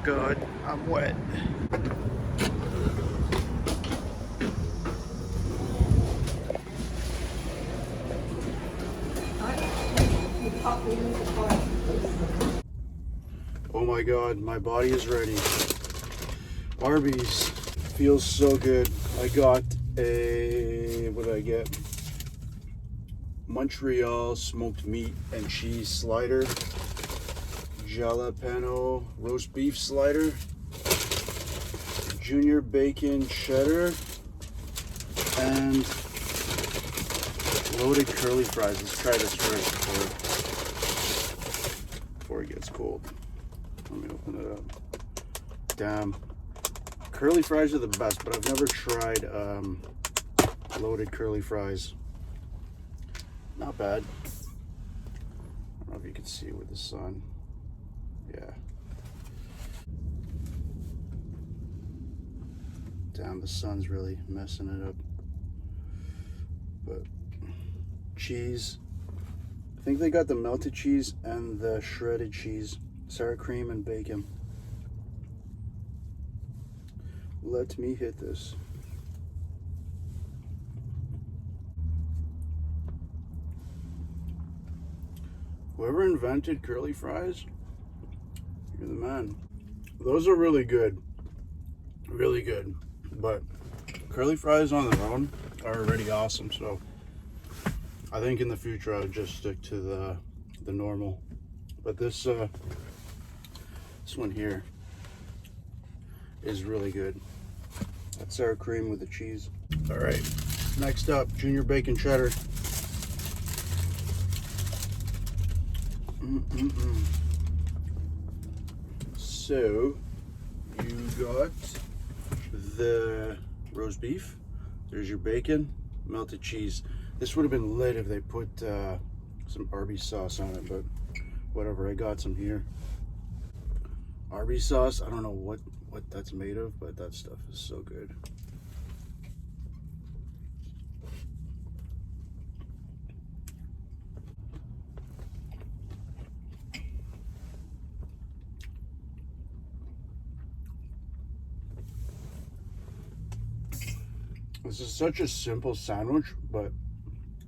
God, I'm wet. Oh my God, my body is ready. Arby's feels so good. I got what did I get? Montreal smoked meat and cheese slider, jalapeno roast beef slider, junior bacon cheddar, and loaded curly fries. Let's try this first before it gets cold. Let me open it up. Damn. Curly fries are the best, but I've never tried loaded curly fries. Not bad. I don't know if you can see with the sun. Yeah. Damn, the sun's really messing it up. But cheese. I think they got the melted cheese and the shredded cheese. Sour cream and bacon. Let me hit this. Whoever invented curly fries, you're the man. Those are really good. Really good. But curly fries on their own are already awesome, so I think in the future I would just stick to the normal. But this one here is really good. That sour cream with the cheese. All right, next up, junior bacon cheddar. So you got the roast beef. There's your bacon, melted cheese. This would have been lit if they put some Arby's sauce on it, but whatever. I got some here. Arby's sauce. I don't know what that's made of, but that stuff is so good. This is such a simple sandwich, but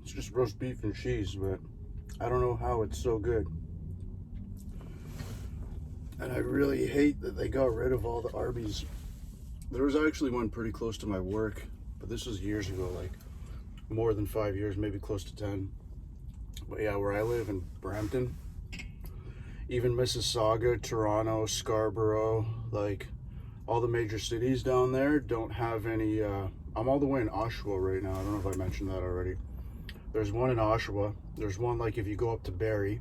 it's just roast beef and cheese, but I don't know how it's so good. And I really hate that they got rid of all the Arby's. There was actually one pretty close to my work, but this was years ago, like more than 5 years, maybe close to 10. But yeah, where I live in Brampton, even Mississauga, Toronto, Scarborough, like all the major cities down there don't have any. I'm all the way in Oshawa right now. I don't know if I mentioned that already. There's one in Oshawa. There's one like if you go up to Barrie.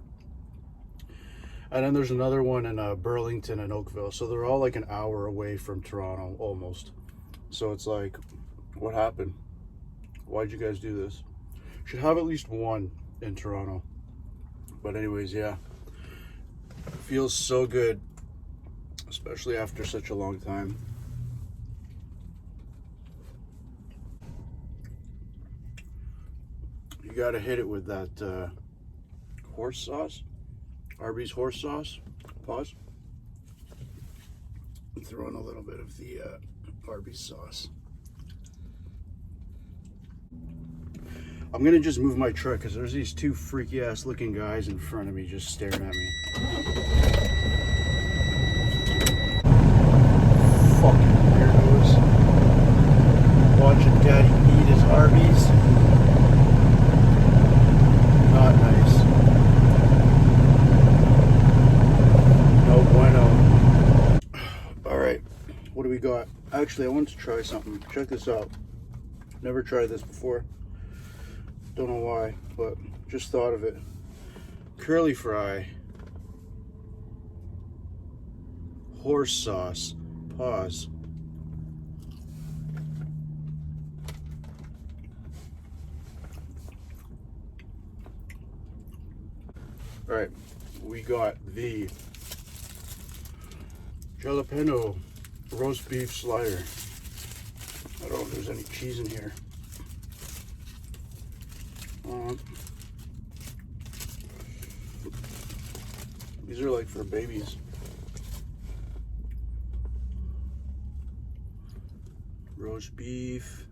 And then there's another one in Burlington and Oakville. So they're all like an hour away from Toronto, almost. So it's like, what happened? Why'd you guys do this? Should have at least one in Toronto. But anyways, yeah. Feels so good, especially after such a long time. You gotta hit it with that horse sauce. Arby's horse sauce. Pause. Throw in a little bit of the Arby's sauce. I'm gonna just move my truck because there's these two freaky ass looking guys in front of me just staring at me. Fucking weirdos. Watching Daddy eat his Arby's. Not nice. No bueno. Alright, what do we got? Actually, I want to try something. Check this out. Never tried this before. Don't know why, but just thought of it. Curly fry. Horse sauce. Pause. Alright, we got the jalapeno roast beef slider. I don't know if there's any cheese in here. These are like for babies. roast beef,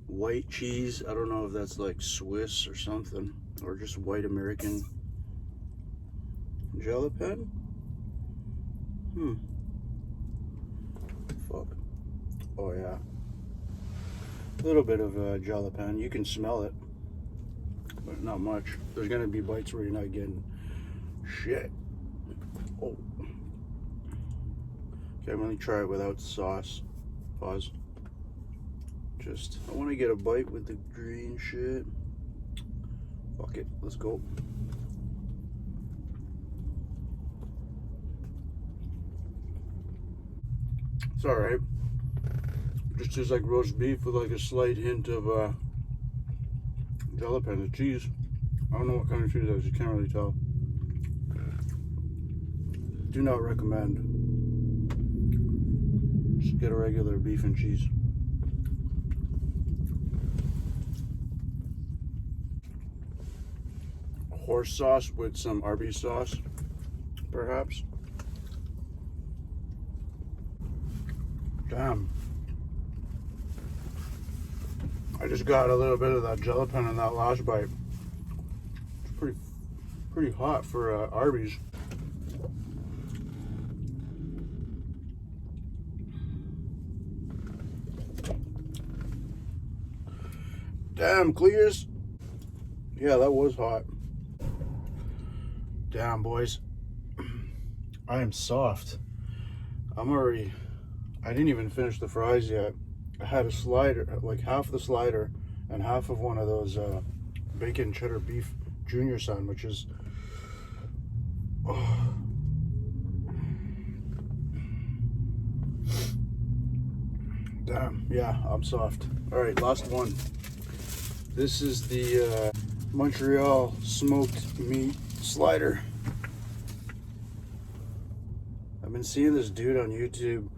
white cheese. I don't know if that's like Swiss or something, or just white American jalapeno. Fuck. Oh yeah. A little bit of jalapeno. You can smell it, but not much. There's gonna be bites where you're not getting shit. Oh. Okay, I'm gonna try it without sauce. Pause. Just, I want to get a bite with the green shit. Fuck it, let's go. It's alright. Just tastes like roast beef with like a slight hint of jalapeno cheese. I don't know what kind of cheese it is, you can't really tell. Do not recommend. Just get a regular beef and cheese. Horse sauce with some Arby's sauce, perhaps. Damn. I just got a little bit of that jalapeno in that last bite. It's pretty hot for Arby's. Damn, Clears. Yeah, that was hot. Damn, boys. I am soft. I didn't even finish the fries yet. I had a slider, like half the slider and half of one of those bacon cheddar beef junior sandwiches. Oh. Damn, yeah, I'm soft. All right, last one. This is the Montreal smoked meat slider. I've been seeing this dude on YouTube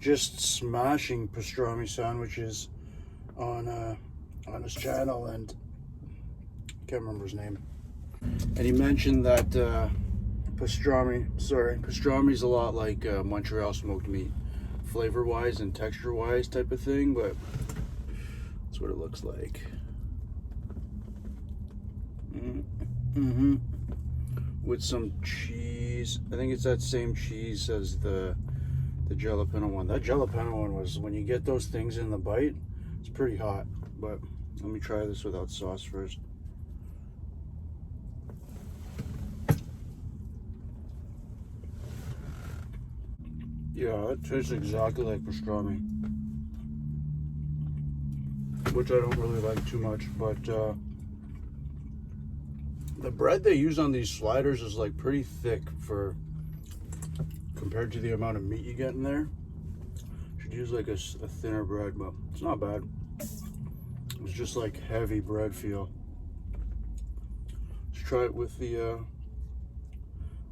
just smashing pastrami sandwiches on his channel, and I can't remember his name. And he mentioned that pastrami's a lot like Montreal smoked meat, flavor-wise and texture-wise type of thing, but that's what it looks like. With some cheese. I think it's that same cheese as the jalapeno one. That jalapeno one was, when you get those things in the bite, it's pretty hot. But let me try this without sauce first. Yeah, it tastes exactly like pastrami, which I don't really like too much, but the bread they use on these sliders is like pretty thick for compared to the amount of meat you get in there. Should use like a thinner bread, but it's not bad. It's just like heavy bread feel. Let's try it with the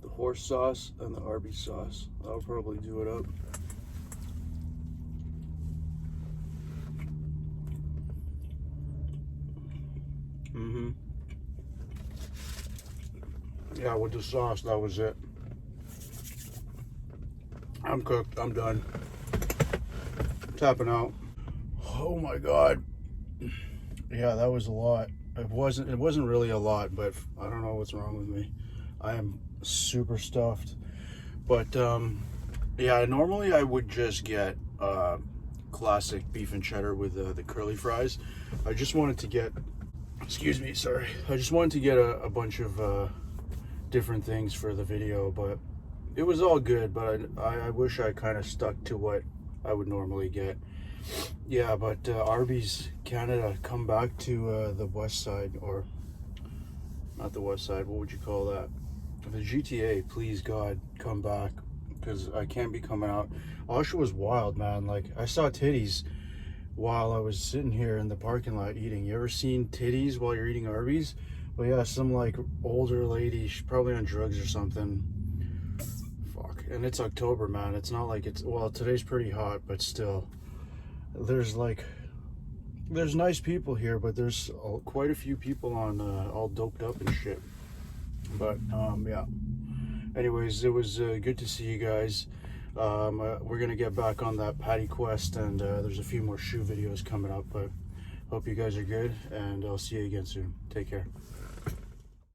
horse sauce and the Arby's sauce. That'll probably do it up. Yeah, with the sauce, that was it. I'm cooked. I'm done. Tapping out. Oh my God. Yeah, that was a lot. It wasn't really a lot, but I don't know what's wrong with me. I am super stuffed. But yeah, normally I would just get classic beef and cheddar with the curly fries. I just wanted to get, excuse me, sorry. I just wanted to get a bunch of different things for the video, but it was all good. But I wish I kind of stuck to what I would normally get. Yeah, but Arby's Canada, come back to the west side, or not the west side, what would you call that? The GTA, please God, come back, because I can't be coming out. Oshawa was wild, man. Like, I saw titties while I was sitting here in the parking lot eating. You ever seen titties while you're eating Arby's? Well, yeah, some like older lady, she's probably on drugs or something. Fuck. And it's October, man. It's not like it's, well, today's pretty hot, but still. There's nice people here, but there's quite a few people on all doped up and shit. But yeah. Anyways, it was good to see you guys. We're gonna get back on that patty quest, and there's a few more shoe videos coming up, but hope you guys are good, and I'll see you again soon. Take care.